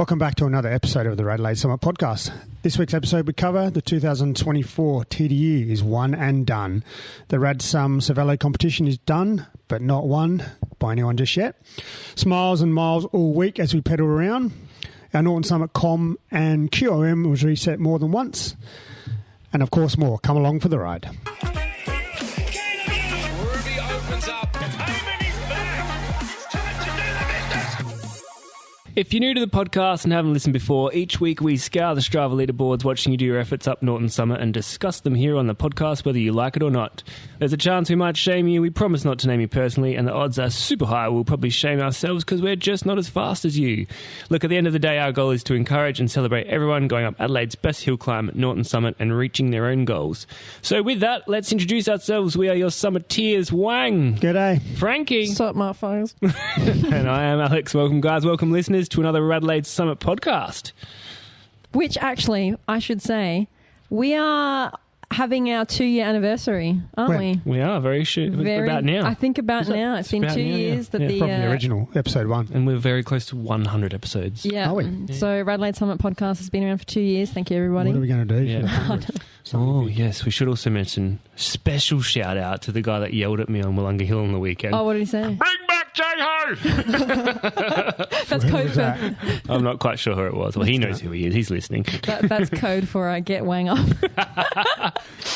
Welcome back to another episode of the RADelaide Summit podcast. This week's episode we cover the 2024 TDU is one and done. The Rad Sum Cervelo Competition is done, but not won by anyone just yet. Smiles and miles all week as we pedal around. Our Norton Summit KOM and QOM was reset more than once. And of course more. Come along for the ride. If you're new to the podcast and haven't listened before, each week we scour the Strava leaderboards watching you do your efforts up Norton Summit and discuss them here on the podcast whether you like it or not. There's a chance we might shame you. We promise not to name you personally, and the odds are super high we'll probably shame ourselves because we're just not as fast as you. Look, at the end of the day, our goal is to encourage and celebrate everyone going up Adelaide's best hill climb at Norton Summit and reaching their own goals. So with that, let's introduce ourselves. We are your summiters, Wang. G'day. Frankie. What's up, motherfuckers? And I am Alex. Welcome, guys. Welcome, listeners, to another RADelaide Summit podcast. Which actually, I should say, we are having our 2-year anniversary, aren't we? We are very sure. About now. I think about now. It's been 2 years that the... From the original, episode 1. And we're very close to 100 episodes. Yeah. Are we? So RADelaide Summit podcast has been around for 2 years. Thank you, everybody. What are we going to do? Yeah. Oh, yes. We should also mention special shout out to the guy that yelled at me on Wollonga Hill on the weekend. Oh, what did he say? Bring back J-Ho! That's code for... I'm not quite sure who it was. Well, he knows who he is. He's listening. That's code for get Wang up.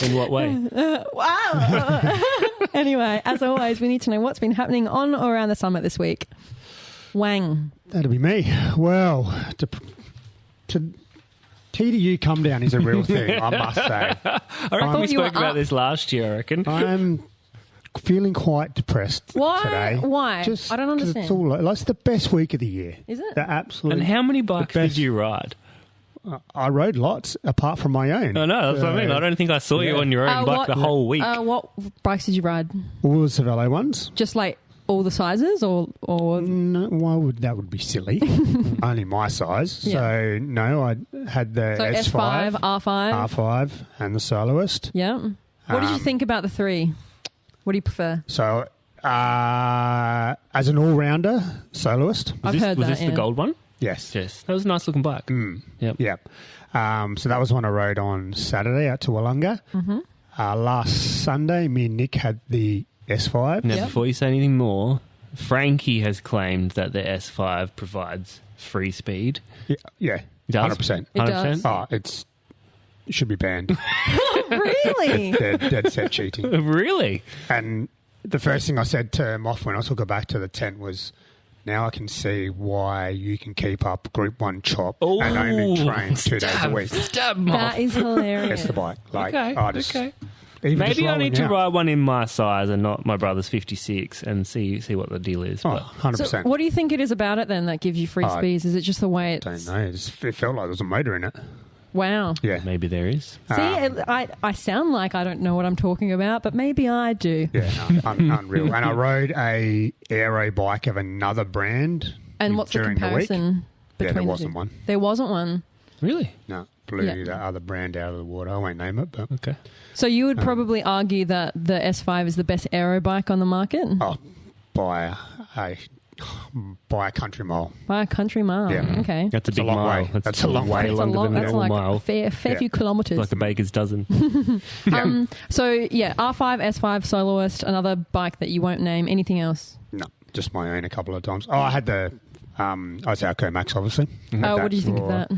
In what way? Wow. Anyway, as always, we need to know what's been happening on or around the summit this week. Wang. That'll be me. Well, to TDU come down is a real thing, I must say. I reckon we spoke about this last year, I reckon. I'm feeling quite depressed today. Why? I don't understand. It's the best week of the year. Is it? The absolute. And how many bikes did you ride? I rode lots, apart from my own. I know, that's what I mean. I don't think I saw you on your own bike the whole week. What bikes did you ride? All the Cervelo ones. Just like all the sizes, or no? That would be silly. Only my size. Yeah. So no, I had the S5, R5, and the Soloist. Yeah. What did you think about the 3? What do you prefer? So, as an all-rounder, Soloist. I've heard was that. this the gold one? Yes. Yes. That was a nice looking bike. Yep. So that was one I rode on Saturday out to Wollonga. Mm-hmm. Last Sunday, me and Nick had the S5. Now, before you say anything more, Frankie has claimed that the S5 provides free speed. Yeah. It does? 100%. It does. Oh, it should be banned. Really? Dead set cheating. Really? And the first thing I said to him off when I took her back to the tent was, now I can see why you can keep up Group 1 chop and only train 2 days a week. That is hilarious. That's the bike. Okay. Maybe I need to ride one in my size and not my brother's 56 and see what the deal is. Oh, 100%. So what do you think it is about it then that gives you free speeds? Is it just the way it's... I don't know. It felt like there was a motor in it. Wow. Yeah. Maybe there is. See, I sound like I don't know what I'm talking about, but maybe I do. Yeah, unreal. And I rode a aero bike of another brand. And what's the comparison between there wasn't one. There wasn't one. Really? No, blew the other brand out of the water. I won't name it, but okay. So you would probably argue that the S5 is the best aero bike on the market? Oh, by a country mile. By a country mile. Yeah. Okay. That's a big long mile. way. That's a long way. That's like a fair few kilometres. Like a baker's dozen. So, yeah, R5, S5, Soloist, another bike that you won't name. Anything else? No, just my own a couple of times. Oh, I had the IYKYK Max, obviously. Oh, what do you think of that?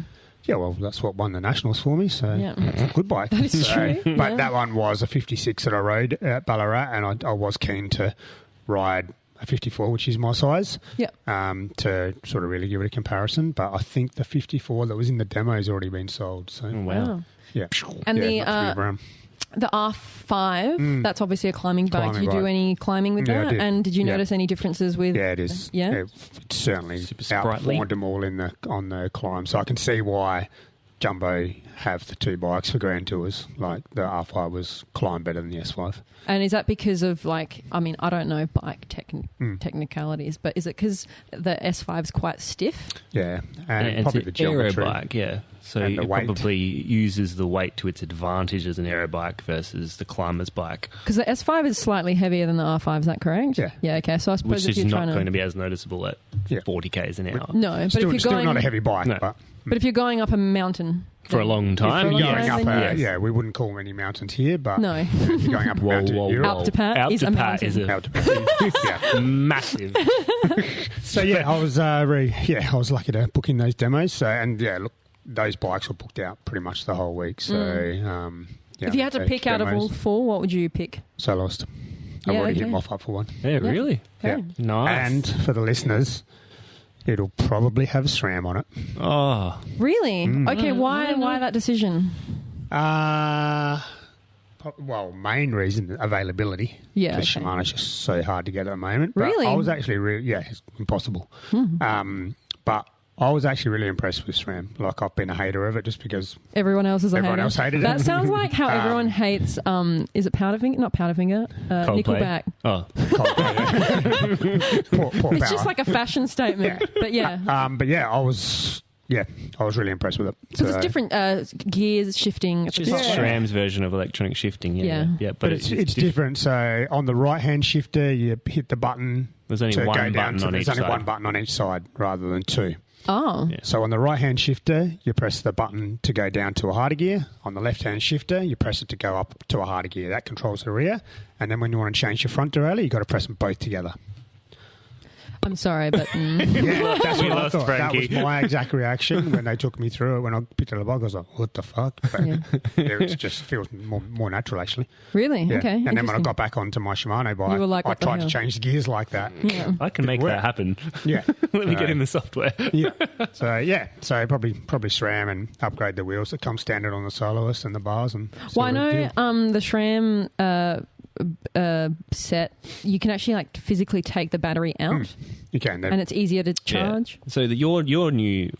Yeah, well, that's what won the Nationals for me, so it's a good bike. That is true. But that one was a 56 that I rode at Ballarat, and I was keen to ride a 54, which is my size, to sort of really give it a comparison. But I think the 54 that was in the demo has already been sold. So wow. Yeah. And the the R5, that's obviously a climbing bike. Did you do any climbing with that? And did you notice any differences with... Yeah, it is. It certainly outperformed them all on the climb. So I can see why Jumbo have the 2 bikes for Grand Tours. Like the R5 was climb better than the S5. And is that because of I don't know bike technicalities, but is it because the S5 is quite stiff? Yeah, and probably it's the an aero geometry. bike, yeah. So and the it weight. probably uses the weight to its advantage as an aero bike versus the climber's bike, Because the S5 is slightly heavier than the R5, is that correct? Yeah. Yeah, okay. So I suppose which if is you're not trying going to... to be as noticeable at 40 k's an hour. No, but Still, if you're still going... not a heavy bike, No. But if you're going up a mountain... For a long time, For a long yes. time, going up, then yeah, we wouldn't call them any mountains here, but No. if you're going up a mountain in Europe, Alptepat is a Alptepat is yeah. massive. So yeah, I was I was lucky to book in those demos. So and yeah, look, those bikes were booked out pretty much the whole week. So yeah, If you had to those pick out of all demos, four, what would you pick? Soloist. I've Yeah, already okay. hit my up for one. Yeah, really? Okay. Yeah. Nice. And for the listeners, it'll probably have SRAM on it. Oh, Really? Okay, why that decision? Well, main reason, availability. Yeah, Because okay. Shimano's just so hard to get at the moment. But Really? I was actually it's impossible. But I was actually really impressed with SRAM. Like, I've been a hater of it just because Everyone else is a Everyone hater. else hated it. That sounds like how everyone hates, is it Powderfinger? Not Powderfinger. Coldplay. Nickelback. Oh, poor It's power. just like a fashion statement. But yeah. But yeah, I was really impressed with it. Because it's different gears shifting. At the just top. SRAM's version of electronic shifting. Yeah. Yeah. But it's different. So on the right-hand shifter, you hit the button. There's only to one go down button to- on There's each only side. one button on each side rather than two. Oh. Yeah. So on the right-hand shifter, you press the button to go down to a harder gear. On the left-hand shifter, you press it to go up to a harder gear. That controls the rear. And then when you want to change your front derailleur, you've got to press them both together. I'm sorry, but Yeah, that's We what I lost thought. Frankie. That was my exact reaction when they took me through it. When I picked it up, I was like, what the fuck? But Yeah. it just feels more natural, actually. really? Yeah. Okay. And then when I interesting. got back onto my Shimano bike, You were like, I what the tried to hell? change the gears like that. Yeah. I can make work. that happen. Yeah. Let me get in the software. Yeah. So probably SRAM and upgrade the wheels that come standard on the Soloist and the bars. And Well, I see what it know did. the SRAM set, you can actually like physically take the battery out You can. and it's easier to charge. Yeah. So your new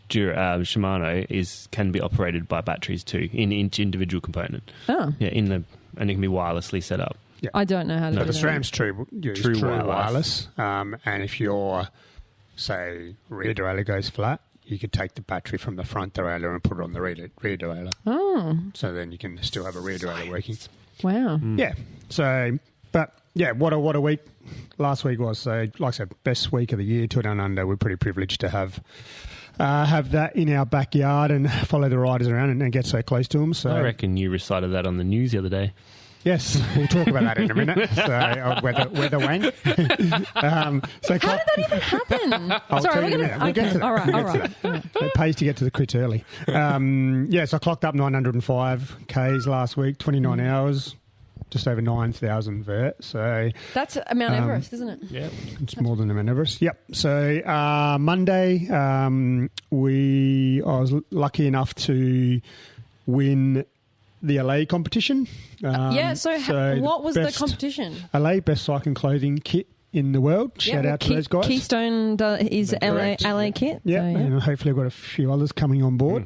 Shimano can be operated by batteries too in each individual component. Oh, Yeah, and it can be wirelessly set up. I don't know how to But do the that. SRAM's true wireless. And if your, say, rear derailleur goes flat, you could take the battery from the front derailleur and put it on the rear derailleur. Oh, So then you can still have a rear derailleur working. wow. Yeah. So, but yeah, what a week last week was. So, like I said, best week of the year, Tour Down Under. We're pretty privileged to have that in our backyard and follow the riders around and get so close to them. So, I reckon you recited that on the news the other day. yes, we'll talk about that in a minute. So, weather Wang. So, How did that even happen? I'll Sorry, tell we're you in a gonna. minute. We'll get to that. All right, We'll all get to right. It pays to get to the crits early. So I clocked up 905 Ks last week, 29 hours, just over 9,000 vert. So That's Mount Everest, isn't it? Yeah. it's more than a Mount Everest. Yep. So Monday, I was lucky enough to win the LA competition. Yeah. So, what was the competition? LA best cycling clothing kit in the world. Shout out to those guys. Keystone is Correct. LA kit. Yeah, So, and hopefully I've got a few others coming on board.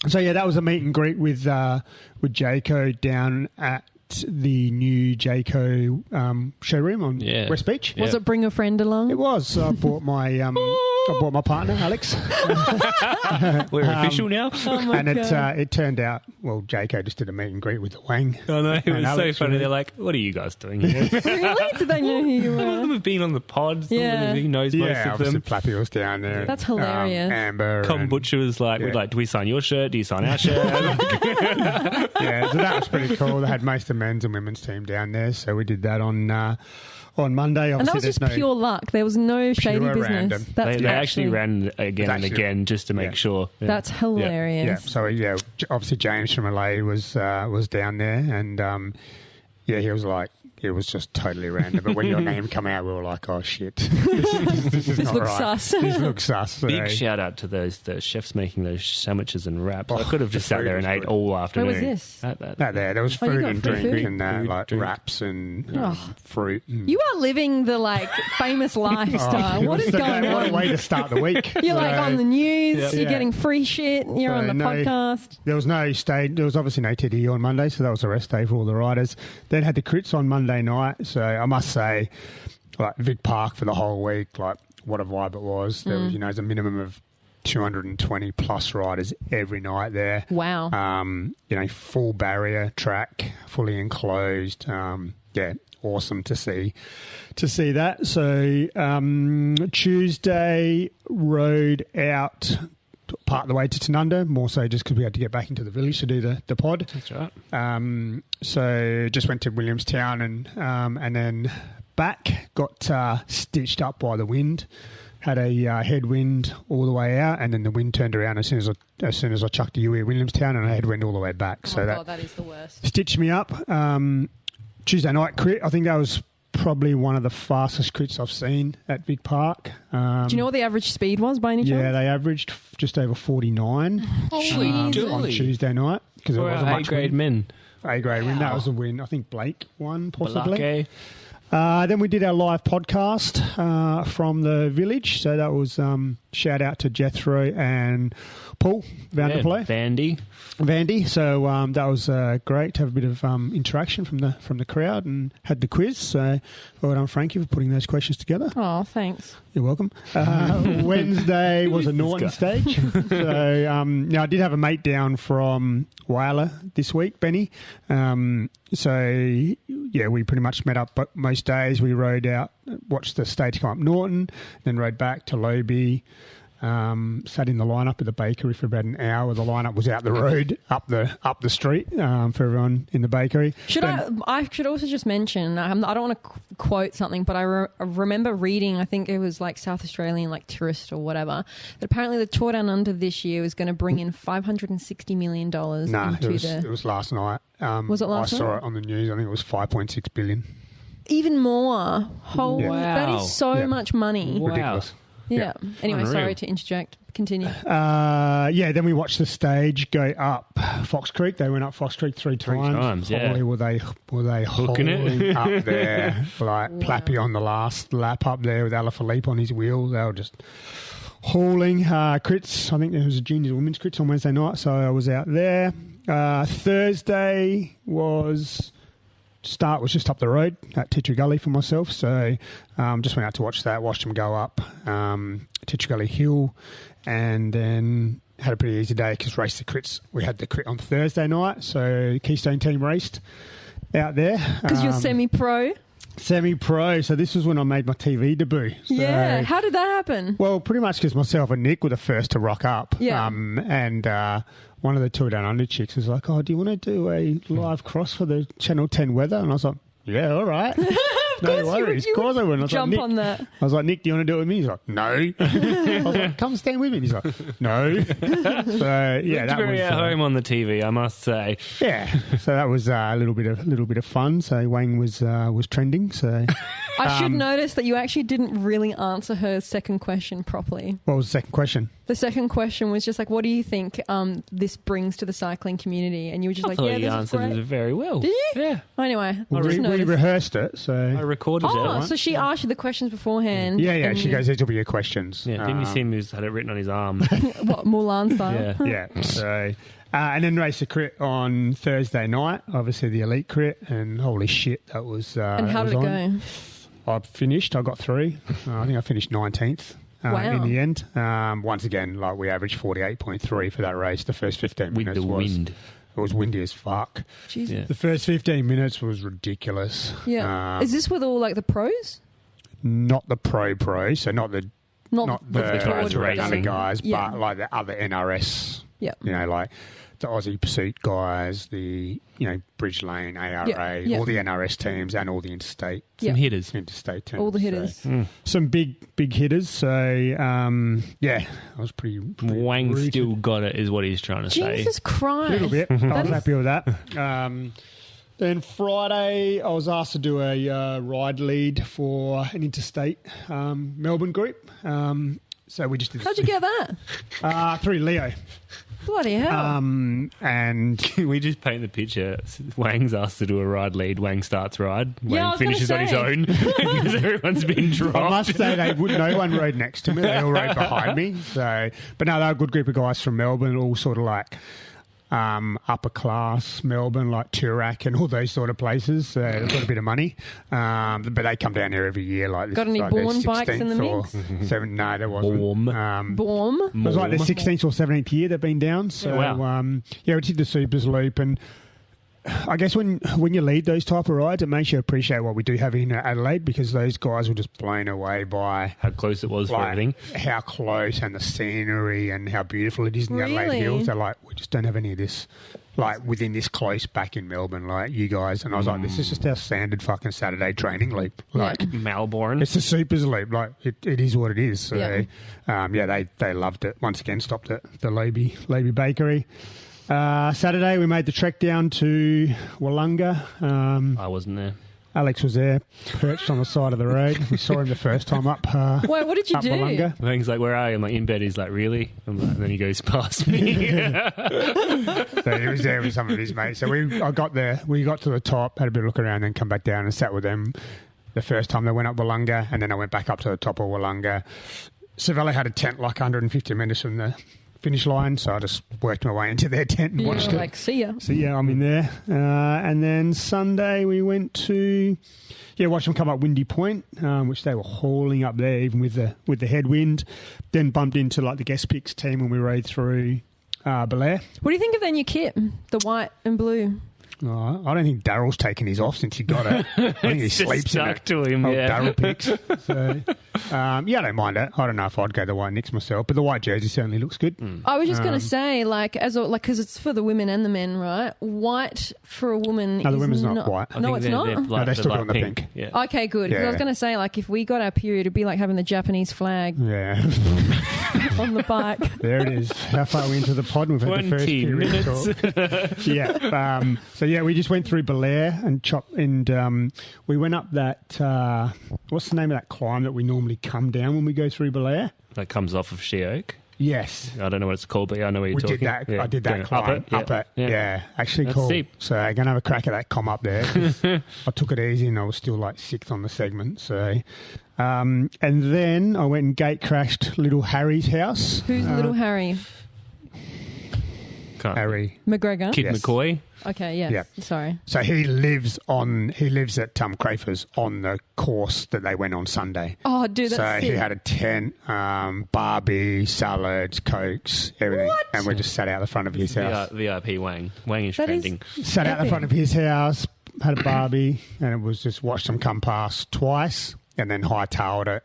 So yeah, that was a meet and greet with Jayco down at the new Jayco showroom on West Beach. Yeah. Was it bring a friend along? It was. So I brought my partner Alex, We're official now. Oh my and God. it turned out Jayco just did a meet and greet with the Wang. I know, it And was so Alex, funny. really. They're like, what are you guys doing here? Really? Did they know who you Some of were? them have been on the pods. Yeah. He knows most Yeah, of obviously them. Flappy was down there. That's hilarious. Amber. Com and- Butcher was like, Yeah. do we sign your shirt? Do you sign our shirt? Yeah, so that was pretty cool. They had most of the men's and women's team down there, so we did that on Monday. And that was just pure luck. There was no shady Pure business. random. That's they actually ran again and Actually- again just to make yeah. sure. Yeah. That's hilarious. Yeah, so obviously James from LA was down there, and he was like, it was just totally random. But when your name come out, we were like, oh shit, this is This not looks right. sus. This looks sus. So, Big shout out to the chefs making those sandwiches and wraps. I Oh, could have just the sat food there and was ate good. all afternoon. Where was this? there was Oh, you food got and free drink food? and Food, like drink. wraps and Oh. fruit. And, You are living the like famous lifestyle. What is going What a on? way to start the week. You're like So, on the news. Yeah. You're Yeah. getting free shit. You're So on the no- podcast. There was no stage. There was obviously no TDE on Monday, so that was a rest day for all the riders. Then had the crits on Monday night. So I must say, like Vic Park for the whole week, like what a vibe it was. There was, there's a minimum of 220 plus riders every night there. Wow. Full barrier track, fully enclosed. Awesome to see that. So Tuesday rode out part of the way to Tanunda, more so just because we had to get back into the village to do the pod. That's right. So just went to Williamstown and then back, got stitched up by the wind. Had a headwind all the way out, and then the wind turned around as soon as I chucked a UE at Williamstown, and a headwind all the way back. Oh, God, that is the worst. Stitched me up. Tuesday night crit, I think that was probably one of the fastest crits I've seen at Vic Park. Do you know what the average speed was by any chance? Yeah, they averaged just over 49 on Tuesday night. Because it wasn't much A-grade men. A-grade win. That was a win. I think Blake won, possibly. Blake. Then we did our live podcast from the village. So that was shout out to Jethro and Paul Vanderplay. Vandy. So that was great to have a bit of interaction from the crowd, and had the quiz. So well done, Frankie, for putting those questions together. Oh, thanks. You're welcome. Wednesday was a Norton stage. So now I did have a mate down from Whyalla this week, Benny. So yeah, we pretty much met up most days. We rode out, watched the stage come up Norton, then rode back to Lobe. Sat in the lineup at the bakery for about an hour. The lineup was out the road, up the street for everyone in the bakery. I should also just mention, I don't want to quote something, but I remember reading, I think it was like South Australian, like Tourist or whatever, that apparently the Tour Down Under this year was going to bring in $560 million. It was last night. Was it last night? I saw it on the news. I think it was 5.6 billion. Even more. Wow. That is so much money. Wow. Ridiculous. Yeah. Anyway, Unreal. sorry to interject. Continue. Then we watched the stage go up Fox Creek. They went up Fox Creek three times. Yeah. Holy, were they Hooking it up there, like Plappy on the last lap up there with Alaphilippe on his wheel. They were just hauling crits. I think there was a junior women's crits on Wednesday night, so I was out there. Thursday was just up the road at Titcher Gully for myself, so just went out to watch that, watched them go up Titcher Gully Hill, and then had a pretty easy day because raced the crits. We had the crit on Thursday night, so the Keystone team raced out there. Because you're semi-pro? Semi-pro, so this was when I made my TV debut. So, yeah, how did that happen? Well, pretty much because myself and Nick were the first to rock up. Yeah. And one of the Tour Down Under chicks was like, oh, do you want to do a live cross for the Channel 10 weather? And I was like, yeah, all right. No worries. Of course I would. I was jump like, on that. I was like, Nick, do you want to do it with me? He's like, no. I was like, come stand with me. And he's like, no. So yeah, that very was at home on the TV, I must say. Yeah. So that was a little bit of fun. So Wang was trending. So I should notice that you actually didn't really answer her second question properly. What was the second question? The second question was just like, what do you think this brings to the cycling community? And you were just like, yeah, you this answered is great. it very well. Did you? Yeah. Anyway, We rehearsed it, so I recorded it. Oh, so she asked you the questions beforehand. Yeah. And she goes, "These will be your questions." Yeah, didn't you see him who's had it written on his arm? What, Mulan style? Yeah. Yeah. So, and then raced a crit on Thursday night. Obviously, the elite crit, and holy shit, that was. And how did it go? I finished. I got through. I think I finished 19th. Wow. In the end, once again, like we averaged 48.3 for that race. The first 15 With minutes the wind. It was windy as fuck. Jesus. Yeah. The first 15 minutes was ridiculous. Yeah. Is this with all like the pros? Not the pro, so not the guys racing. guys, Yeah. but like the other NRS. Yeah. You know, like the Aussie Pursuit guys, the Bridge Lane, ARA, Yeah. all the NRS teams, and all the interstate Yeah. interstate teams. All the hitters. So, some big hitters. So I was pretty Wang rooted. still got it, is what he's trying to say. Jesus Christ. A little bit. I was happy with that. Then Friday, I was asked to do a RADelaide for an interstate Melbourne group. So we just did. How'd you get that? Through Leo. Bloody hell. And Can we just paint the picture? Wang's asked to do a ride lead. Wang starts ride. Yeah, I Wang was gonna finishes on his say. own because everyone's been dropped. I must say no one rode next to me. They all rode behind me. So, but no, they're a good group of guys from Melbourne, all sort of like upper class Melbourne, like Toorak and all those sort of places. They've got a bit of money, but they come down here every year. Like, got any Bourne bikes in the mix? No, there wasn't. Bourne. It was like the 16th or 17th year they've been down. So we did the Supers Loop, and I guess when you lead those type of rides, it makes you appreciate what we do have in Adelaide, because those guys were just blown away by how close it was for everything. How close, and the scenery and how beautiful it is in the Adelaide Hills. They're like, we just don't have any of this like within this close back in Melbourne, like you guys. And I was like, this is just our standard fucking Saturday training loop. Like Melbourne. It's the Supers Loop. Like it is what it is. So they loved it. Once again, stopped at the Levy Bakery. Saturday, we made the trek down to Wollonga. I wasn't there. Alex was there, perched on the side of the road. We saw him the first time up. Wait, what did you do? Wollonga. Wang's like, where are you? I'm like, in bed. He's like, really? I'm like, and then he goes past me. So he was there with some of his mates. So we got to the top, had a bit of a look around, then come back down and sat with them the first time they went up Wollonga, and then I went back up to the top of Wollonga. Cervelo had a tent like 150 metres from the finish line, so I just worked my way into their tent and watched it. Like, see ya. So I'm in there. And then Sunday we went to watch them come up Windy Point, which they were hauling up there even with the headwind. Then bumped into like the guest picks team when we rode through Belair. What do you think of their new kit, the white and blue? Oh, I don't think Daryl's taken his off since he got it. I think he sleeps in it. To him, Daryl picks. So, I don't mind it. I don't know if I'd go the white Knicks myself, but the white jersey certainly looks good. I was just going to say, because it's for the women and the men, right? White for a woman. No, the women's not white. No, it's not. No, they're still doing the pink. Yeah. Okay, good. Yeah. I was going to say, like, if we got our period, it'd be like having the Japanese flag Yeah. on the bike. There it is. How far are we into the pod? We've had the first 20 period minutes. talk. We just went through Belair and we went up that, what's the name of that climb that we normally come down when we go through Belair? That comes off of She Oak. Yes. I don't know what it's called, but I know what you're talking. Did that. Yeah. I did that climb. Up it. Yeah. Actually That's cool. steep. So I'm going to have a crack at that com up there. I took it easy and I was still like 6th on the segment. So, and then I went and gate crashed Little Harry's house. Who's Little Harry? Harry McGregor? Kid McCoy. Okay, yeah. Sorry. So he lives at Crafers on the course that they went on Sunday. Oh, dude, that's so sick. he had a tent, Barbie, salads, Cokes, everything. What? And we just sat out the front of his house. VIP Wang. Wang is trending. Sat out the front of his house, had a Barbie, and it was just watched them come past twice and then hightailed it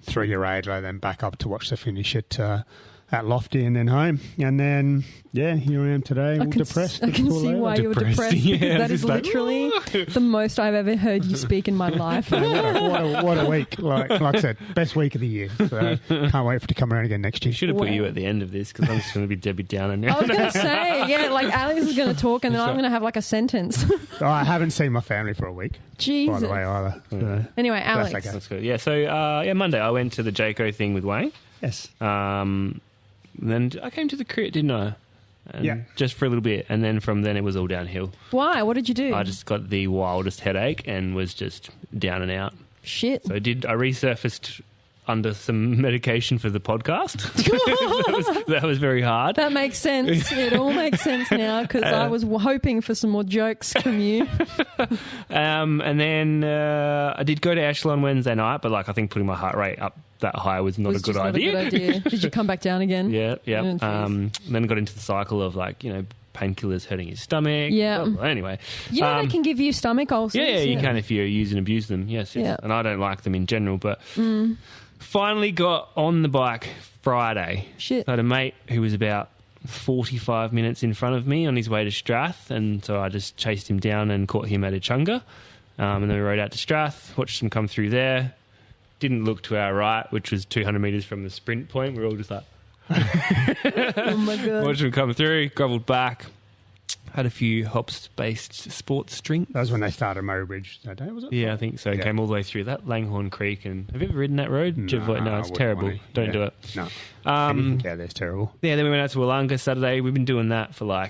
through your RADelaide, then back up to watch the finish at Lofty and then home. And then, here I am today, all depressed. I can see why you were depressed. Yeah, that is literally the most I've ever heard you speak in my life. What a week. Like I said, best week of the year. So can't wait for it to come around again next year. Should have put you at the end of this because I'm just going to be Debbie Downer now. I was going to say, like Alex is going to talk and then I'm going to have like a sentence. I haven't seen my family for a week. Jesus. By the way, either. So anyway, Alex. That's good. Yeah, so Monday I went to the Jayco thing with Wang. Yes. Then I came to the crit, didn't I? Just for a little bit. And then from then it was all downhill. Why? What did you do? I just got the wildest headache and was just down and out. Shit. So I resurfaced under some medication for the podcast. that was very hard. That makes sense. It all makes sense now because I was hoping for some more jokes from you. And then I did go to Echelon Wednesday night, but I think putting my heart rate up that high was not a good idea. Did you come back down again? Yeah. Then got into the cycle of painkillers hurting his stomach. Yeah. Well, anyway. You know they can give you stomach ulcers. Yeah, you can if you use and abuse them. Yes. Yeah. And I don't like them in general, but finally got on the bike Friday. Shit. I had a mate who was about 45 minutes in front of me on his way to Strath, and so I just chased him down and caught him at Echunga. And then we rode out to Strath, watched him come through there. Didn't look to our right, which was 200 metres from the sprint point. We were all just like... Oh, my God. Watched him come through, grovelled back. Had a few hops-based sports drinks. That was when they started Murray Bridge that day, was it? Yeah, I think so. Yeah. Came all the way through that Langhorne Creek. And have you ever ridden that road? No, it's terrible. Don't do it. No. Anything out there's terrible. Yeah, then we went out to Wollonga Saturday. We've been doing that for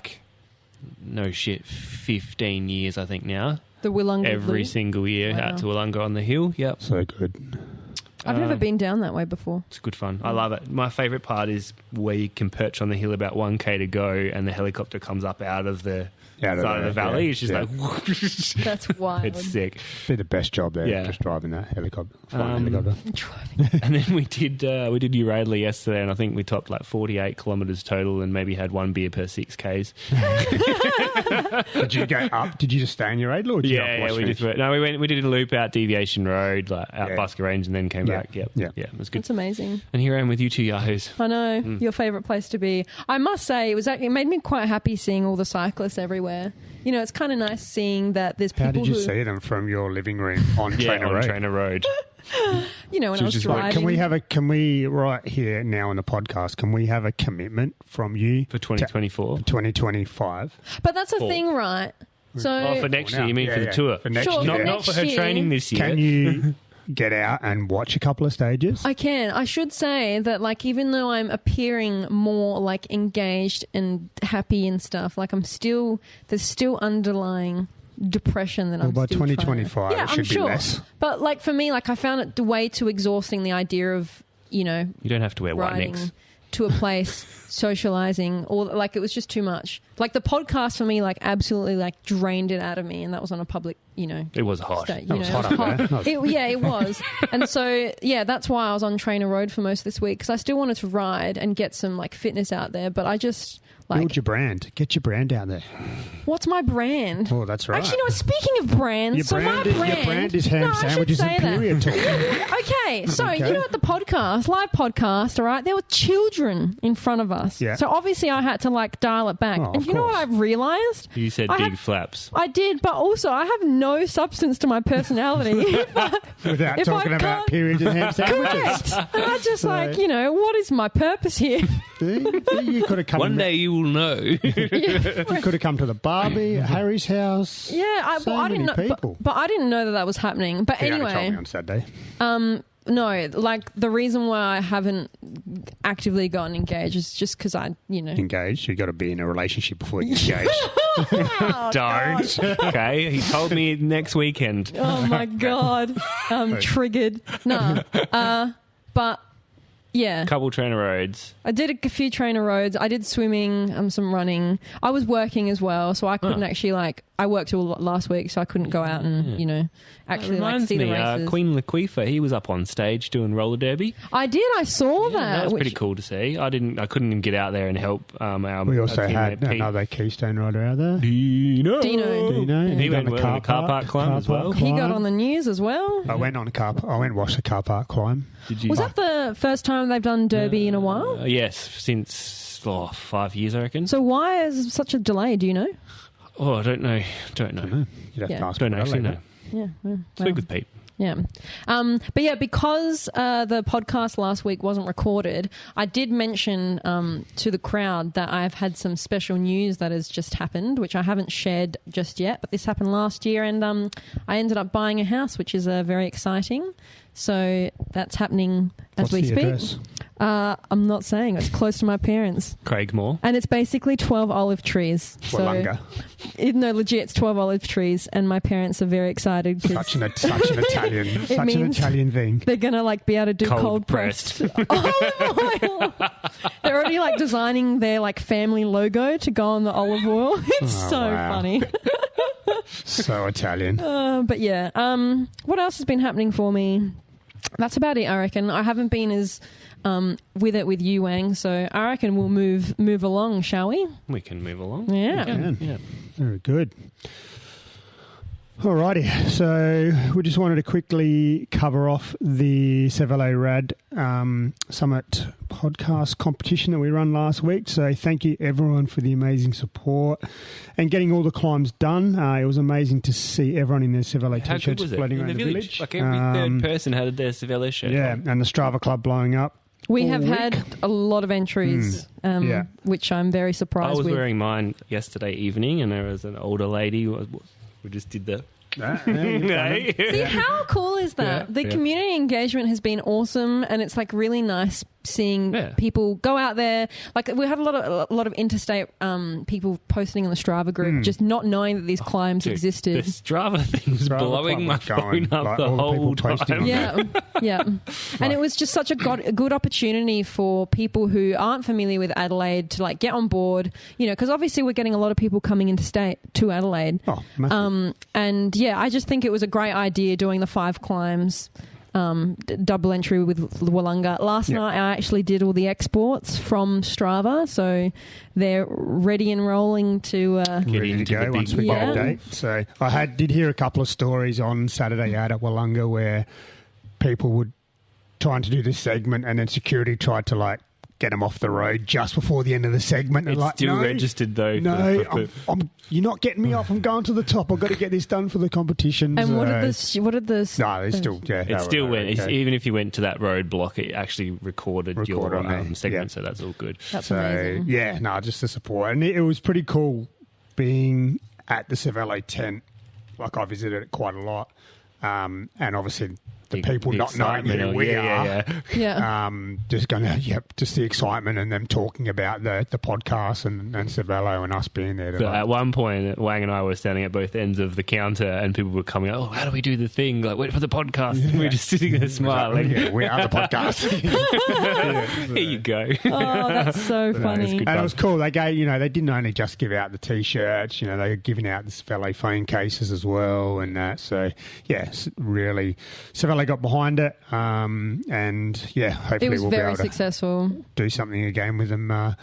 15 years, I think now. The Wollonga Every Blue? single year out to Wollonga on the hill. Yep. So good. I've never been down that way before. It's good fun. I love it. My favourite part is where you can perch on the hill about 1K to go and the helicopter comes up out of the side of the valley. It's just like... That's wild. It's sick. Be the best job there, just driving that helicopter, flying helicopter. And then we did RADelaide yesterday, and I think we topped like 48 kilometres total and maybe had one beer per 6Ks. Did you go up? Did you just stay in your Radelaide? Or did you we did a loop out Deviation Road, like out Busker Range, and then came back. Yeah, it was good. That's amazing. And here I am with you two yahoos. I know, your favourite place to be. I must say, it made me quite happy seeing all the cyclists everywhere. You know, it's kind of nice seeing that there's people. How did you see them from your living room on Trainer Road? Trainer Road. You know, when I was driving. Can we right here now on the podcast, can we have a commitment from you for 2024? 2025. But that's the thing, right? So for next year, you mean for the tour? For next year. Not for her training this year. Can you get out and watch a couple of stages? I can. I should say that, like, even though I'm appearing more like engaged and happy and stuff, like there's still underlying depression that I'm by still 2025 trying. it should be less. But like for me, like I found it way too exhausting, the idea of, you know, you don't have to wear white riding nicks to a place, socializing, or like it was just too much. Like the podcast for me, like absolutely like drained it out of me, and that was on a public, you know. It was hot. State, it was hot. It was. And so that's why I was on Trainer Road for most of this week, because I still wanted to ride and get some like fitness out there, but I just build your brand. Get your brand out there. What's my brand? Oh, that's right. Actually, no, speaking of brands, your brand is ham sandwiches and period talk. Okay, so you know at the podcast, live podcast, all right, there were children in front of us. Yeah. So obviously I had to like dial it back. And you know what I've realised? You said big flaps. I did, but also I have no substance to my personality. Without talking about periods and ham sandwiches. Correct. And I just what is my purpose here? You could have come. One day you will know. You could have come to the Barbie at Harry's house. Yeah, I didn't know. But I didn't know that was happening. But anyway, told me on Saturday. No, like the reason why I haven't actively gotten engaged is just because engaged. You got to be in a relationship before you engage. Don't. Okay, he told me next weekend. Oh my god, I'm triggered. No, but. Yeah. Couple Trainer Roads. I did a few Trainer Roads. I did swimming, some running. I was working as well, so I couldn't actually I worked all last week, so I couldn't go out and, actually see the races. Queen Laquifa, he was up on stage doing roller derby. I did. I saw that. That was pretty cool to see. I couldn't even get out there and help we also had another Keystone rider out there. Dino. He went on the car park climb as well. He got on the news as well. I went and watched the car park climb. Did you? Was that the first time they've done derby in a while? Yes, since 5 years, I reckon. So why is such a delay? Do you know? Oh, I don't know. You'd have to ask. Don't actually know. Yeah. Speak with Pete. Yeah. But yeah, because the podcast last week wasn't recorded, I did mention to the crowd that I've had some special news that has just happened, which I haven't shared just yet, but this happened last year, and I ended up buying a house, which is very exciting. So that's happening as we speak. Address? I'm not saying. It's close to my parents. Craigmore. And it's basically 12 olive trees. Wallunga. No, legit, it's 12 olive trees, and my parents are very excited. Such an Italian thing. They're going to be able to do cold pressed olive oil. They're already designing their family logo to go on the olive oil. It's funny. So Italian. But yeah, what else has been happening for me? That's about it, I reckon. I haven't been as with you, Wang, so I reckon we'll move along, shall we? We can move along. Yeah. Very good. Alrighty, so we just wanted to quickly cover off the Cervelo Rad Summit podcast competition that we run last week. So thank you everyone for the amazing support and getting all the climbs done. It was amazing to see everyone in their Cervelo t-shirts floating around the village. Like every third person had their Cervelo shirt. Yeah, and the Strava Club blowing up. We have had a lot of entries, which I'm very surprised with. I was wearing mine yesterday evening, and there was an older lady who just did the... See, how cool is that? The community engagement has been awesome, and it's really nice seeing people go out there. Like we had a lot of interstate people posting on the Strava group, just not knowing that these climbs existed. The Strava thing's blowing my phone up like, the whole time. Yeah. And it was just such a good opportunity for people who aren't familiar with Adelaide to like get on board, you know, because obviously we're getting a lot of people coming to Adelaide. Oh, massive. And yeah, I just think it was a great idea doing the 5 climbs. Double entry with Wollonga. Last night I actually did all the exports from Strava, so they're ready and rolling to ready to go once we get a date. So I did hear a couple of stories on Saturday out at Wollonga where people were trying to do this segment and then security tried to like get them off the road just before the end of the segment. It's like, still registered though. No, you're not getting me off. I'm going to the top. I've got to get this done for the competition. And what did this? No, they still. Yeah, it still went. Okay. Even if you went to that roadblock, it actually recorded your segment, so that's all good. That's amazing. Yeah, just the support, and it was pretty cool being at the Cervelo tent. Like I visited it quite a lot, and obviously. The people not knowing who we are. Just going, just the excitement and them talking about the podcast and Cervelo and us being there. But at one point, Wang and I were standing at both ends of the counter and people were coming, oh, how do we do the thing? Like, wait for the podcast. And we were just sitting there smiling. We are the podcast. Here you go. Oh, that's so funny. And it was cool. They gave, they didn't only just give out the T-shirts, they were giving out the Cervelo phone cases as well and that. So, really, Cervelo got behind it, and hopefully we'll be able successful. To do something again with them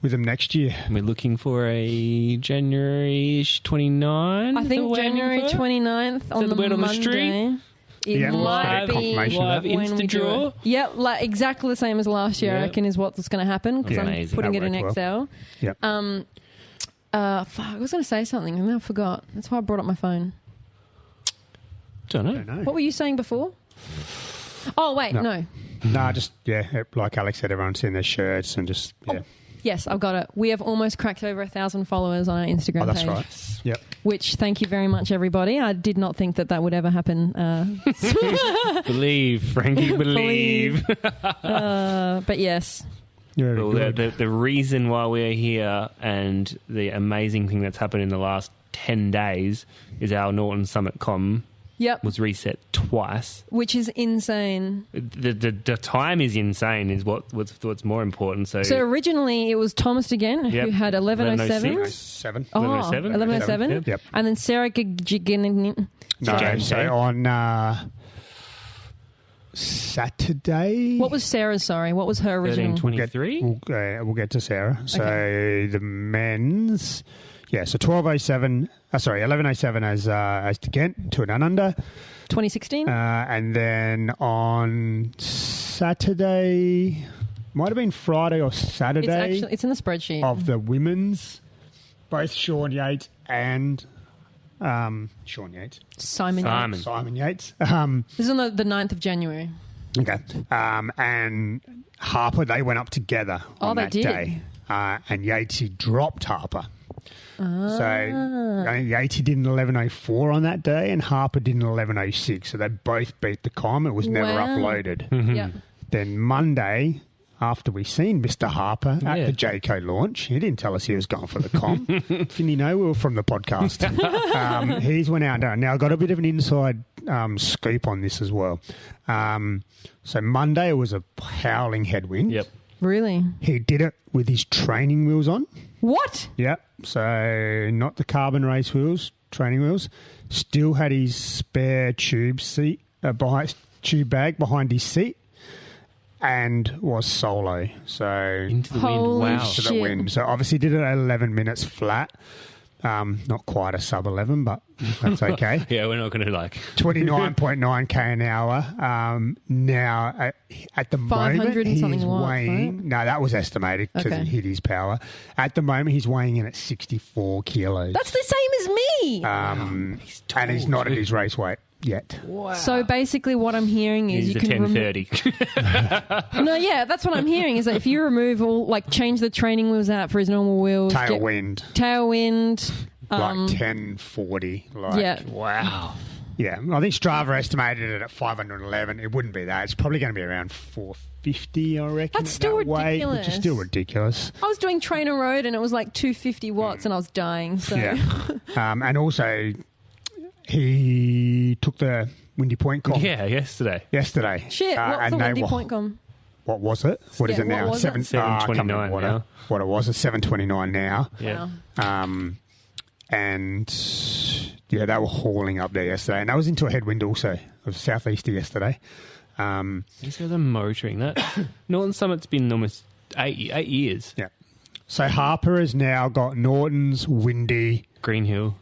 next year. We're looking for a January 29th. I think January 29th on the Monday. It might be live Insta draw. Yep, like exactly the same as last year. I reckon is what's going to happen because I'm putting it in Excel. Yep. I was going to say something and then I forgot. That's why I brought up my phone. Don't know. What were you saying before? Oh, wait, no. No, just, like Alex said, everyone's seeing their shirts and just, Oh, yes, I've got it. We have almost cracked over 1,000 followers on our Instagram page. That's right. Yep. Which, thank you very much, everybody. I did not think that would ever happen. Believe, Frankie, believe. But yes. Well, the reason why we're here and the amazing thing that's happened in the last 10 days is our Norton Summit Com was reset twice, which is insane. The time is insane. Is what's more important. So originally it was Thomas again who had 11:07. 11:07. Yep. And then Sarah Gigin. No, so on Saturday. What was Sarah's? Sorry, what was her original? 13:23. We'll get to Sarah. So the men's. Yeah, so 11:07 as to Ghent, to an under. 2016. And then on Saturday, might have been Friday or Saturday. It's in the spreadsheet. Of the women's, both Sean Yates and Simon Yates. This is on the 9th of January. Okay. And Harper, they went up together on that day. And Yatesy dropped Harper. So I think Yatesy did an 11:04 on that day and Harper did an 11:06. So they both beat the com. It was never uploaded. Yeah. Then Monday, after we seen Mr. Harper at the JCO launch, he didn't tell us he was going for the com. Didn't he know we were from the podcast? He's went out there. Now, I got a bit of an inside scoop on this as well. So Monday was a howling headwind. Yep. Really? He did it with his training wheels on. What? Yep. So not the carbon race wheels, training wheels. Still had his spare tube bag behind his seat, and was solo. So into the wind. Wow. Into the wind. So obviously did it at 11 minutes flat. Not quite a sub 11, but that's okay. Yeah, we're not going to 29.9 k an hour. Now, at the moment, he's weighing. Right? No, that was estimated because he hit his power. At the moment, he's weighing in at 64 kilos. That's the same as me. And he's not at his race weight yet. Wow. So basically what I'm hearing is you can 10:30. No, yeah, that's what I'm hearing is that if you remove change the training wheels out for his normal wheels. Tailwind. Like 1040. Wow. Yeah, I think Strava estimated it at 511. It wouldn't be that. It's probably going to be around 450, I reckon. That's still weight, ridiculous. which is still ridiculous. I was doing Trainer Road and it was like 250 watts and I was dying. So. Yeah. And also, he took the Windy Point Com. Yeah, yesterday. Shit, what's the Windy Point Com? What was it? What is it now? What was it? 729 now. What it was, it's 729 now. Yeah. And yeah, they were hauling up there yesterday, and that was into a headwind also. It was southeaster yesterday. These guys are motoring that. Norton Summit's been almost 8 years. Yeah. So Harper has now got Norton's Windy Green Hill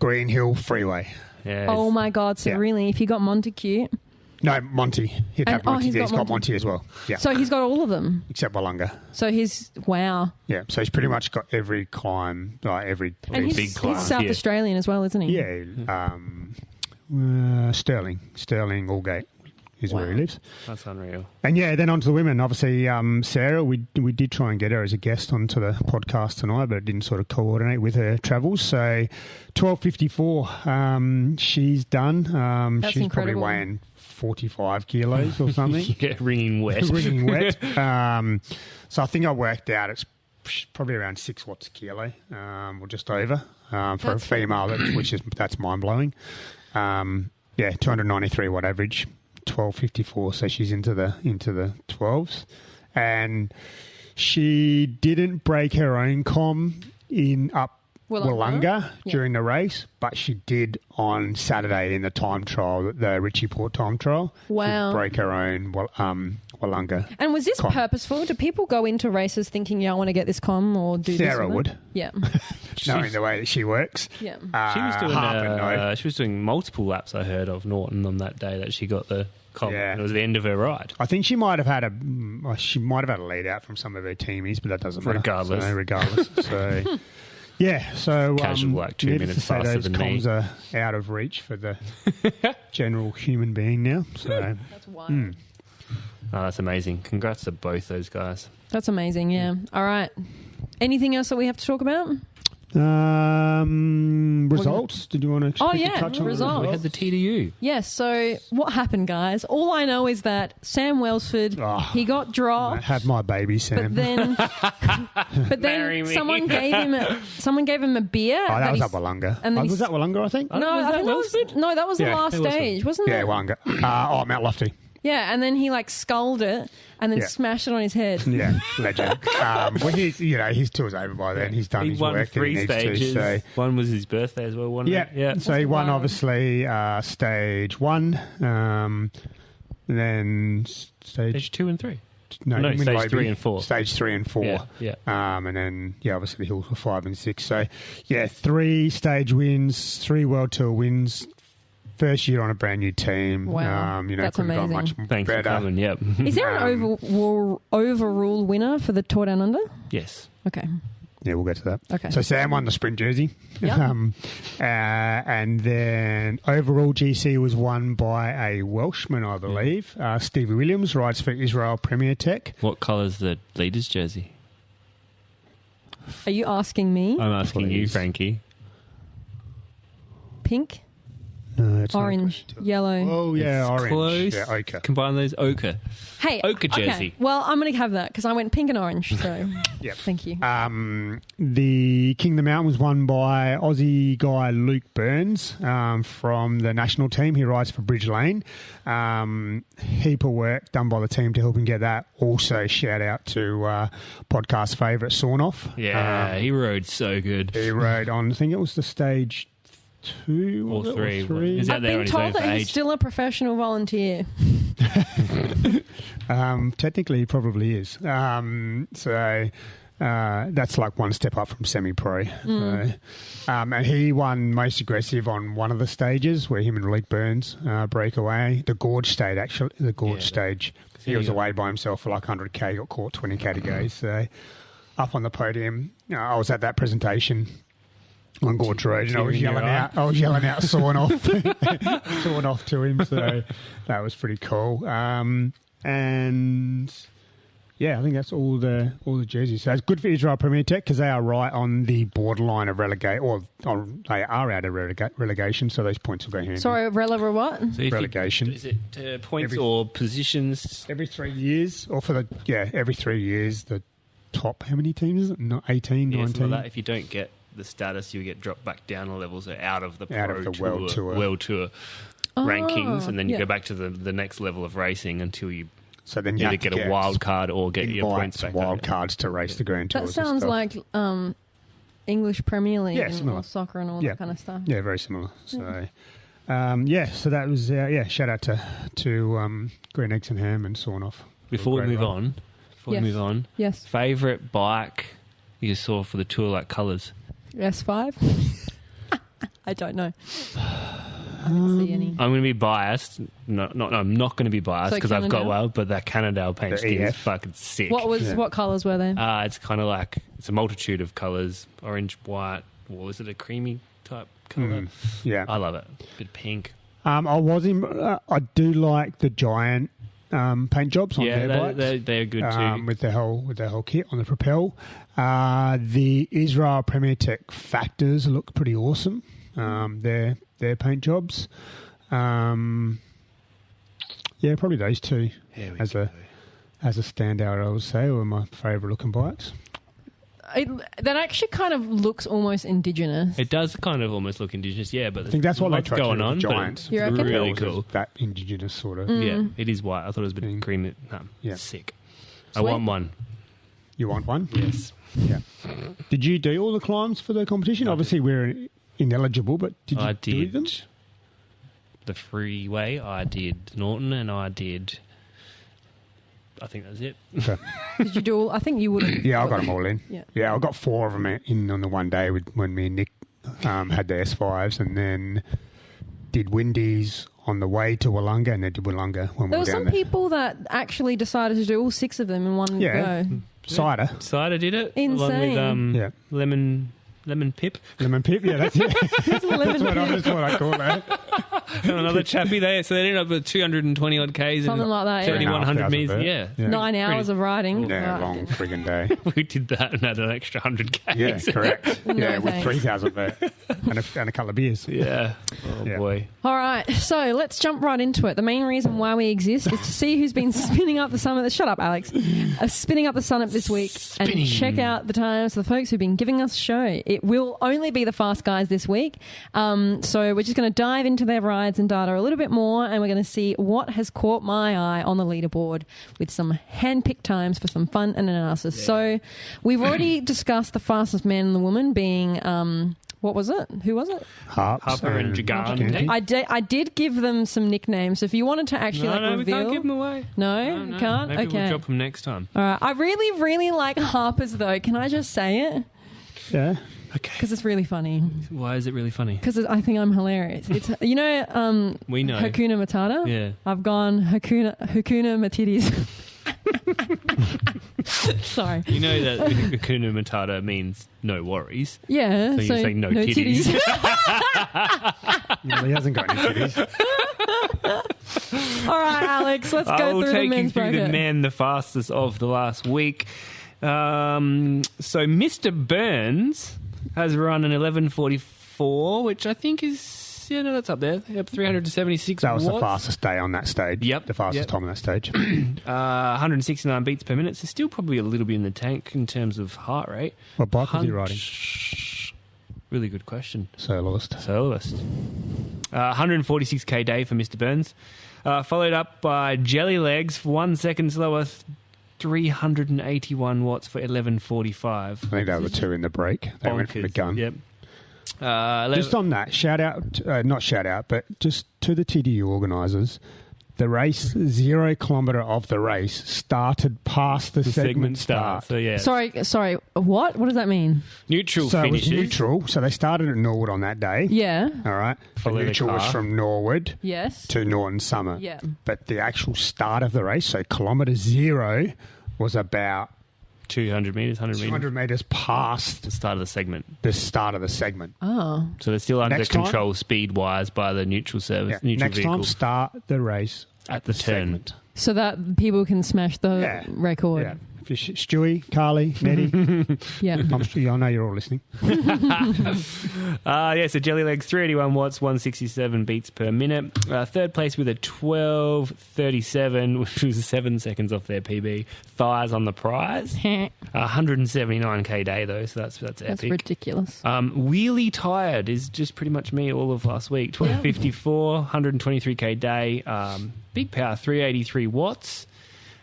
Freeway. Yeah. Oh my God! So really, if you got Montacute, no, Monty. He'd have Monty. He's got Monty as well. Yeah. So he's got all of them except Wollonga. So wow. Yeah. So he's pretty much got every climb, like every big climb. He's South Australian as well, isn't he? Yeah. Sterling, Aldgate is where he lives. That's unreal. And yeah, then on to the women. Obviously, Sarah, we did try and get her as a guest onto the podcast tonight, but it didn't sort of coordinate with her travels. So 12:54, she's done. That's she's incredible. Probably weighing 45 kilos or something. Yeah, ringing wet. So I think I worked out it's probably around 6 watts a kilo, or just over, for a female, that's mind-blowing. 293 watt average, 12:54, so she's into the 12s. And she didn't break her own com up Wollonga during the race, but she did on Saturday in the time trial, the Ritchie Port time trial. Wow. She broke her own Wollonga. And was this purposeful? Do people go into races thinking, I want to get this com or do this? Sarah would. Yeah. Knowing the way that she works. Yeah. She was doing multiple laps, I heard, of Norton on that day that she got the com. Yeah. It was the end of her ride. I think she might have had a lead out from some of her teamies, but that doesn't matter. Regardless. So yeah, so casual, like 2 minutes faster those than comms me. are out of reach for the general human being now. So that's wild. Oh, that's amazing. Congrats to both those guys. That's amazing, yeah. All right. Anything else that we have to talk about? Results? Did you want to touch on results? We had the TDU. Yes, so what happened, guys? All I know is that Sam Welsford, he got dropped. Have my baby, Sam. But then someone gave him a beer. Oh, that was up Wollonga. Was that Wollonga, I think? That was the last stage, wasn't it? Yeah, Wollonga. Mount Lofty. Yeah, and then he sculled it and then smashed it on his head. Yeah, legend. His tour's over by then. He's done his work. He won 3 stages. One was his birthday as well, wasn't it? Yeah. So he won, obviously, stage 1, then stage 2 and 3. No, stage 3 and 4. Stage 3 and 4. Yeah. And then, obviously the hills were 5 and 6. So, 3 stage wins, 3 World Tour wins. First year on a brand new team. Wow, that's amazing. Much Thanks better. for coming, yep. Is there an overall winner for the Tour Down Under? Yes. Okay. Yeah, we'll get to that. Okay. So Sam won the sprint jersey. Yep. And then overall GC was won by a Welshman, I believe. Stevie Williams rides for Israel Premier Tech. What colour's the leader's jersey? Are you asking me? I'm asking you, Frankie. Pink? No, it's orange, yellow. Oh, yeah, orange. Close. Yeah, ochre. Combine those ochre. Hey, ochre jersey. Okay. Well, I'm going to have that because I went pink and orange. So, yep. Thank you. The King of the Mountain was won by Aussie guy Luke Burns from the national team. He rides for Bridge Lane. Heap of work done by the team to help him get that. Also, shout out to podcast favourite Sornoff. Yeah, he rode so good. He rode on, I think it was the stage 2 or 3. I've been told that he's still a professional volunteer. Technically, he probably is. So that's like one step up from semi-pro. So, and he won most aggressive on one of the stages where him and Luke Burns break away. The gorge stage, actually. The gorge stage. He was away by himself for like 100k, got caught 20k to go. So up on the podium, I was at that presentation on Gorge Road, and I was yelling out sawing off to him, so that was pretty cool. And Yeah, I think that's all the jerseys. So it's good for Israel Premier Tech because they are right on the borderline of relegate, they are out of relegation, so those points will go handy. Sorry, what? So relegation. Is it points or positions? Every 3 years, or every 3 years, the top, how many teams is it? 18, 19? Like that. If you don't get the status, you get dropped back down a level, so out of the World Tour rankings, and then you go back to the next level of racing until you. So then you either get a wild card or get your points back. Wild cards to race the Grand Tours. That sounds like English Premier League and soccer and all that kind of stuff. Yeah, very similar. So, so that was shout out to Green Eggs and Ham and Sawn-Off. Before we move on, yes, favourite bike you saw for the tour, like colours? S5. I don't know. I didn't see any. I'm going to be biased. No, I'm not going to be biased because I've got but that Cannondale paint scheme is fucking sick. What colours were they? It's kind of like it's a multitude of colours: orange, white. Or is it a creamy type colour? Yeah, I love it. Bit pink. I do like the giant paint jobs on their bikes. They're good too. With their whole kit on the Propel. The Israel Premier Tech Factors look pretty awesome. Their paint jobs. Probably those two as a standout, I would say, were my favourite looking bikes. That actually kind of looks almost indigenous. It does kind of almost look indigenous, but I think that's what they tried going to do on. With Giants. You reckon? Really cool. That indigenous sort of. Yeah, it is white. I thought it was a bit creamy. Sick. Sweet. I want one. You want one? Yes. Yeah. Did you do all the climbs for the competition? Obviously, we're ineligible, but did you do them? The freeway, I did Norton, and I did. I think that's it. Okay. Did you do all? I think you would have. Yeah, I got them all in. Yeah, I got 4 of them in on the one day when me and Nick had the S5s, and then did Windies on the way to Wollonga, and then did Wollonga when we were down there. There were some people that actually decided to do all 6 of them in one go. Cider did it. Insane. Along with Lemon Pip. Lemon Pip, yeah, that's it. That's what I call it. And another chappie there. So they ended up with 220 odd Ks. Something like that, 3,100 metres. Yeah. 9 hours of riding. Yeah, long friggin' day. We did that and had an extra 100 Ks. Yeah, correct. With 3,000 there. And a couple of beers. Yeah. Oh, boy. All right, so let's jump right into it. The main reason why we exist is to see who's been spinning up the summit. Shut up, Alex. Spinning up the summit this week and check out the times of the folks who've been giving us a show. It will only be the fast guys this week. So we're just going to dive into their rides and data a little bit more, and we're going to see what has caught my eye on the leaderboard with some hand-picked times for some fun and analysis. Yeah. So we've already discussed the fastest man and the woman being... what was it? Who was it? Harper and Jagan. I did give them some nicknames. So if you wanted to actually reveal... we can't give them away. No, you can't? Maybe we'll drop them next time. All right. I really, really like Harper's, though. Can I just say it? Yeah. Okay. Because it's really funny. Why is it really funny? Because I think I'm hilarious. It's we know Hakuna Matata. Yeah. I've gone Hakuna Matidis. Sorry. You know that Hakuna Matata means no worries. Yeah. So you're saying no titties. No, he hasn't got any titties. All right, Alex, let's go through the men's bracket. I'll take you through the men, the fastest of the last week. So Mr. Burns has run an 11:44, which I think is, that's up there. Yep, 376 That was watts. the fastest day on that stage. Yep. The fastest time on that stage. 169 beats per minute, so still probably a little bit in the tank in terms of heart rate. What bike was he riding? Really good question. Soloist. 146k day for Mr. Burns. Followed up by Jelly Legs for 1 second slower, 381 watts for 11:45. I think they were 2 in the break. They went from the gun. Yep. Just on that, not shout out, but just to the TDU organisers, the race, 0 kilometre of the race started past the segment start. So yeah. Sorry. What? What does that mean? Neutral so finishes. It was neutral. So they started at Norwood on that day. Yeah. All right. The neutral was from Norwood. Yes. To Norton Summit. Yeah. But the actual start of the race, so kilometre 0, was about 200 metres, 200 metres past the start of the segment. Oh. So they're still under control speed-wise by the neutral service. Yeah. Neutral Next vehicle. time, start the race at the turn. segment. So that people can smash the record. Yeah. If you're Stewie, Carly, Nettie. Yeah. I know you're all listening. So Jelly Legs, 381 watts, 167 beats per minute. Third place with a 12:37, which was 7 seconds off their PB. Thighs on the prize. 179k day though, so that's epic. That's ridiculous. Wheelie Tired is just pretty much me all of last week. 12:54, 123k day. Big power, 383 watts.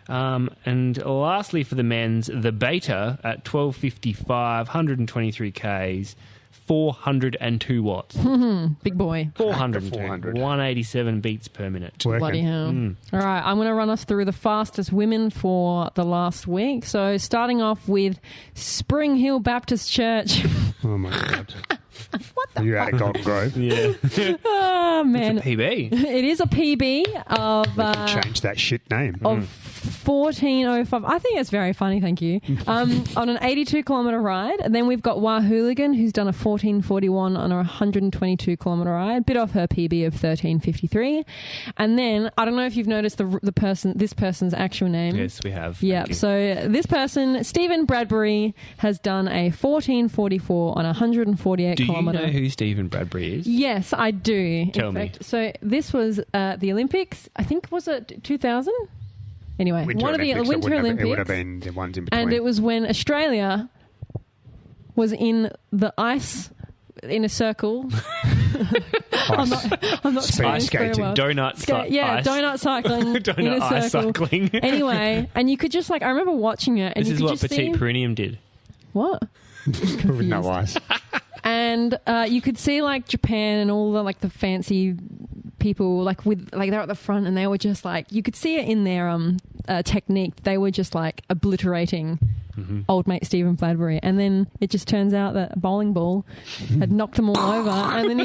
And lastly for the men's, the Beta at 12:55, 123 Ks, 402 watts. Big boy. 400, 187 beats per minute. Bloody hell. All right, I'm going to run us through the fastest women for the last week. So starting off with Spring Hill Baptist Church. Oh, my God. What the You out of Golden Grove. Yeah. Oh, man. It's a PB. It is a PB of... change that shit name. Of 14:05. I think it's very funny, thank you. On an 82-kilometre ride. And then we've got Wahhooligan, who's done a 14:41 on a 122-kilometre ride. Bit off her PB of 13:53. And then, I don't know if you've noticed this person's actual name. Yes, we have. Yeah, so this person, Stephen Bradbury, has done a 14:44 on a 148 Do kilometre. you know who Stephen Bradbury is? Yes, I do. Tell me. So this was the Olympics. I think, was it 2000? Anyway, one of the Winter Olympics. It would have been the ones in between. And it was when Australia was in the ice in a circle. I'm not Speed skating. well. Donut ice. Donut cycling in a Donut ice circle. cycling. Anyway, and you could just I remember watching it. And This you is could what just Petite see, Perineum did. What? with no ice. And you could see Japan and all the fancy people they're at the front and they were just you could see it in their technique. They were just obliterating old mate Stephen Bradbury, and then it just turns out that a bowling ball had knocked them all over, and then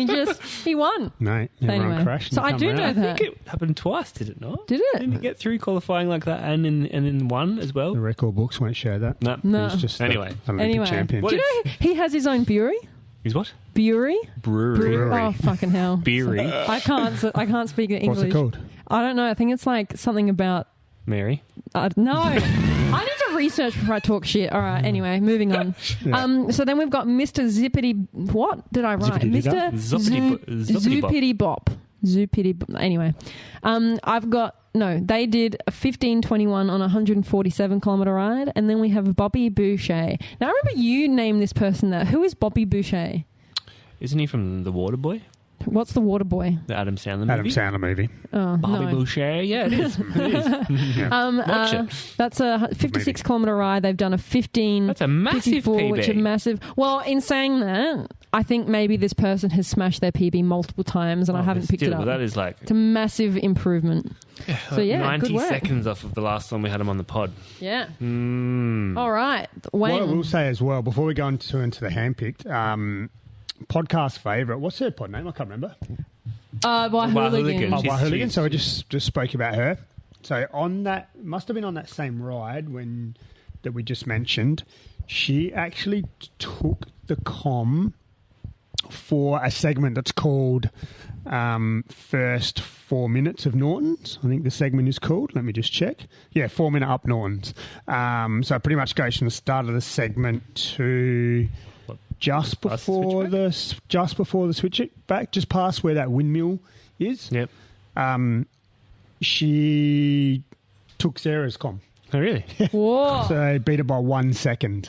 he won. No, Anyway, crashed. so I do know I that. think it happened twice, did it not? Did it? Didn't he get through qualifying like that and in one as well? The record books won't show that. No. No. He's just Anyway. the Olympic champion. Do you know he has his own brewery? He's what? Brewery? Brewery. Oh fucking hell! Brewery. I can't speak English. What's it called? I don't know. I think it's something about. Mary. No, I need to research before I talk shit. All right. Anyway, moving on. Yeah. So then we've got Mr. Zippity. What did I write? Mr. Zoopity Bop. Zoopity. Anyway, I've got. No, they did a 15:21 on a 147 kilometre ride, and then we have Bobby Boucher. Now I remember you named this person that. Who is Bobby Boucher? Isn't he from The Waterboy? What's the Water Boy? The Adam Sandler movie? Adam Sandler movie. Oh, Bobby no. Boucher? Yeah, it is. Watch it. That's a 56 kilometre ride. They've done a 15. That's a massive 54, PB. which is massive. Well, in saying that, I think maybe this person has smashed their PB multiple times, and I haven't picked it up. That is it's a massive improvement. So yeah, 90 good work. seconds off of the last time we had him on the pod. Yeah. All right, Wang. What I will say as well, before we go into the handpicked, podcast favourite, what's her pod name? I can't remember. Wahhooligan. Oh, She's- Wahhooligan. So I just spoke about her. So on that, must have been on that same ride that we just mentioned. She actually took the com for a segment that's called First 4 Minutes of Nortons. I think the segment is called. Let me just check. Yeah, 4 Minute Up Nortons. So it pretty much goes from the start of the segment to just before the switch it back, just past where that windmill is. Yep. She took Sarah's com. Oh, really? Whoa. So beat her by 1 second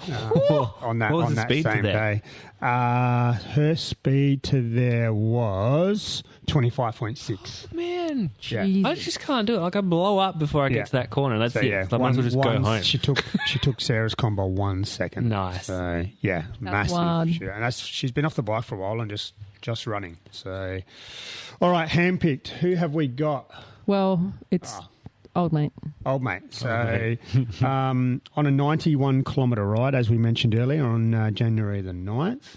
on that What was on the that speed to same there? day. Her speed to there was 25.6. Man. Jeez. I just can't do it. I blow up before I Yeah. get to that corner. That's So it. yeah, I might as well just go home. She took Sarah's com by 1 second. Nice. So yeah, That's massive. wild. And she's been off the bike for a while and just running. So, all right, handpicked. Who have we got? Well, it's old mate. Old mate. So on a 91 kilometre ride, as we mentioned earlier, on January the 9th,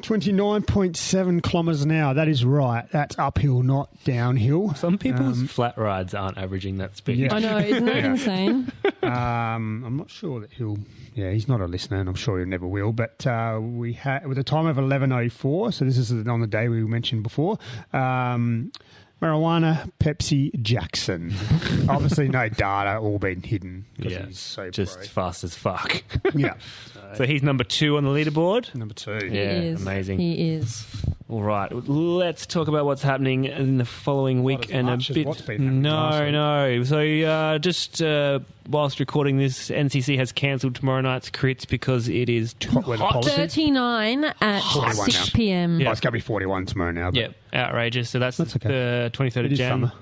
29.7 kilometres an hour. That is right. That's uphill, not downhill. Some people's flat rides aren't averaging that speed. Yeah. I know, isn't that insane? I'm not sure that he's not a listener, and I'm sure he never will. But we had with a time of 11:04. So this is on the day we mentioned before. Marijuana, Pepsi, Jackson. Obviously, no data, all been hidden because he's so just pro. fast as fuck. Yeah. So he's number 2 on the leaderboard. Number 2. He is. Amazing. He is. All right, let's talk about what's happening in the following week as and much a as bit. what's been happening last week. No. So just whilst recording this, NCC has cancelled tomorrow night's crits because it is too Hot weather hot. policy. 39 at 41 6 now. p.m. Yeah. Oh, it's going to be 41 tomorrow now. But Yep, outrageous. So that's okay. the 23rd It of is Jan. summer.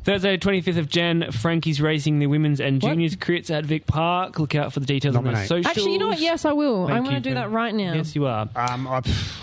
Thursday, 25th of Jan, Frankie's racing the women's and What? juniors crits at Vic Park. Look out for the details on our Nominate. socials. Actually, you know what? Yes, I will. Thank I'm going you to do for- that right now. Yes, you are.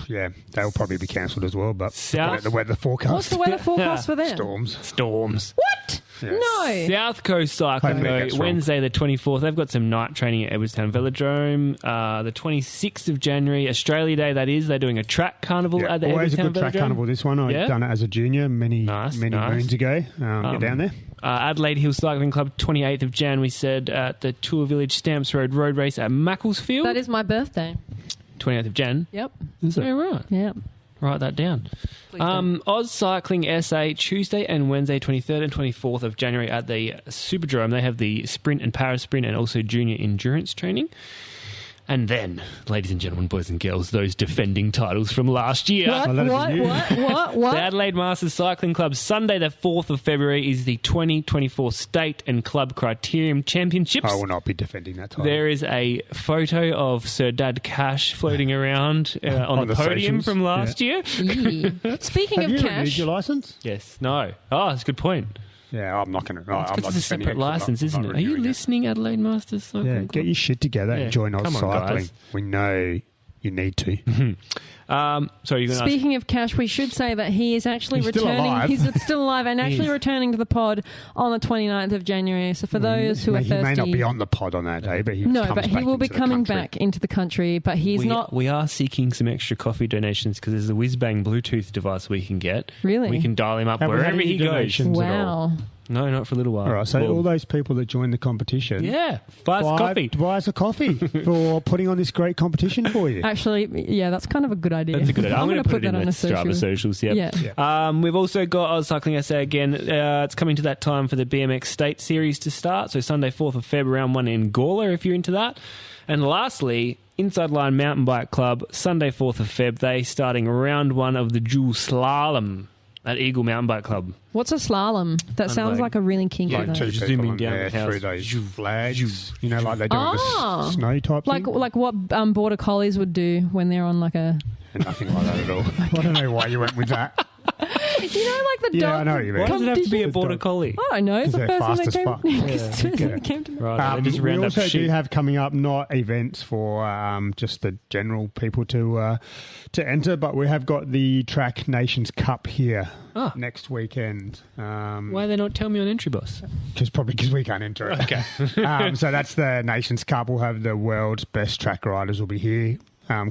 Yeah, they'll probably be cancelled as well, but South- the weather forecast. What's the weather forecast for them? Storms. What? Yeah. No. South Coast Cycling, Hopefully it though, gets wrong. Wednesday the 24th. They've got some night training at Edwardstown Velodrome. The 26th of January, Australia Day, that is. They're doing a track carnival Yeah, at the always a Edwardstown good track Velodrome. carnival, this one. I've Yeah? done it as a junior many Nice. moons ago. Get down there. Adelaide Hill Cycling Club, 28th of Jan, we said, at the Tour Village Stamps Road Road Race at Macclesfield. That is my birthday. 28th of Jan. Yep. Is it? Yeah, right. Yeah. Write that down. Please do. Oz Cycling SA, Tuesday and Wednesday, 23rd and 24th of January at the Superdrome. They have the sprint and para sprint and also junior endurance training. And then, ladies and gentlemen, boys and girls, those defending titles from last year. What? Oh, that is What? you. What? The Adelaide Masters Cycling Club, Sunday the 4th of February, is the 2024 State and Club Criterium Championships. I will not be defending that title. There is a photo of Sir Dad Cash floating around on the the podium socials. from last year. Speaking Have of you renewed cash, your license? Yes. No. Oh, that's a good point. Yeah, I'm not going to. It's I'm because not it's a defending separate it 'cause I'm license, not isn't it? Are you renewing it. listening, Adelaide Masters Cycling Yeah, Club? get your shit together Yeah. and join Oz Come on, Cycling. guys. We know you need to. Sorry, you're going to ask. speaking of cash, we should say that he is actually He's still returning. alive. He's still alive and actually returning to the pod on the 29th of January. So for those who are He thirsty, may not be on the pod on that day, but he no, comes but he back will be into the coming country. back into the country. But he's not We are seeking some extra coffee donations because there's a whiz-bang Bluetooth device we can get. Really? We can dial him up Have we had wherever any he goes. donations at all? wow. No, not for a little while. All right, so Well, all those people that join the competition, yeah, buy us coffee. buy us a coffee for putting on this great competition for you. Actually, yeah, that's kind of a good idea. That's a good idea. I'm going going to to put it that in on the a social. Strava socials. Yep. Yeah. We've also got Oz Cycling SA again. It's coming to that time for the BMX State Series to start. So Sunday, 4th of Feb, round 1 in Gawler, if you're into that. And lastly, Inside Line Mountain Bike Club, Sunday, 4th of Feb, they starting round 1 of the dual slalom at Eagle Mountain Bike Club. What's a slalom? That sounds like a really kinky. Yeah, though. Two Just people zooming on down there the house. through those flags, you know, like they do on Oh. the snow type like thing. what border collies would do when they're on like a Nothing like that at all. I don't know why you went with that. you know like the Yeah, dog I know what you mean. Why does it have to be a Competition. border collie? I don't know. It's the Because first they're thing that came. fast as fuck. It's the first thing that came to me. Right, they just We round up also do sheep. have coming up not events for just the general people to enter, but we have got the Track Nations Cup here next weekend. Why they not tell me on Entry Boss? Probably because we can't enter it. Okay. So that's the Nations Cup. We'll have the world's best track riders will be here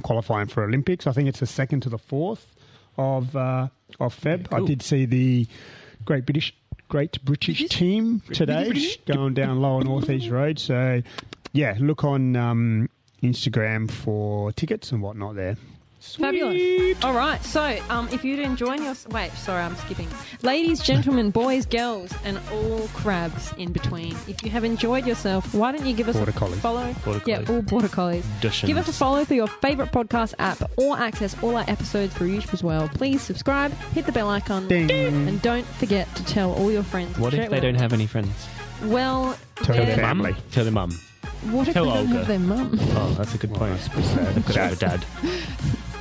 qualifying for Olympics. I think it's the 2nd to the 4th of Feb. cool. I did see the Great British team today going down Lower North East Road. So, yeah, look on Instagram for tickets and whatnot there. Fabulous. All right. So, if you're enjoying your... Wait, sorry, I'm skipping. Ladies, gentlemen, boys, girls, and all crabs in between. If you have enjoyed yourself, why don't you give us Border a collies. follow? Border Yeah, collies. all border collies. Dushions. Give us a follow through your favourite podcast app or access all our episodes through YouTube as well. Please subscribe, hit the bell icon, Ding. and don't forget to tell all your friends. What Share if it they with don't them. have any friends? Well, Tell they're- their family. Tell their mum. What if Tell they don't Olga. have their mum? Oh, that's a good point. They've got to have a dad.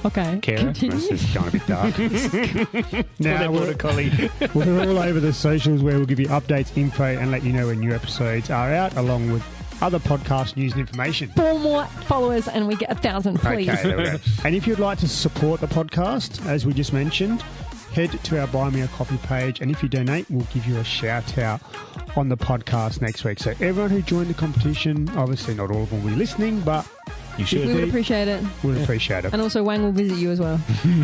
Okay. Kara? Continue. This is going a bit dark. Now, Border collie. we're all over the socials where we'll give you updates, info, and let you know when new episodes are out, along with other podcast news and information. 4 more followers and we get 1,000, please. Okay, there we go. And if you'd like to support the podcast, as we just mentioned, head to our Buy Me a Coffee page, and if you donate, we'll give you a shout out on the podcast next week. So everyone who joined the competition, obviously not all of them will be listening, but You should We would be. appreciate it. We'd appreciate it. And also, Wang will visit you as well.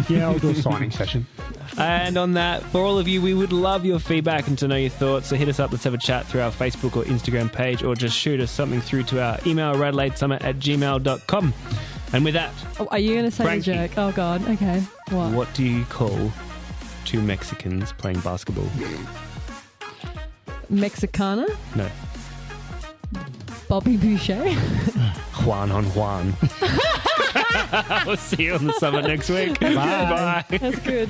Yeah, I'll do a signing session. And on that, for all of you, we would love your feedback and to know your thoughts. So hit us up. Let's have a chat through our Facebook or Instagram page, or just shoot us something through to our email, radelaidsummit@gmail.com. And with that, Oh, are you going to say Frankie. the joke? Oh, God. Okay. What? what do you call two Mexicans playing basketball? Mexicana? No. Bobby Boucher? Juan on Juan. We'll see you on the summit next week. Bye. Bye. That's good.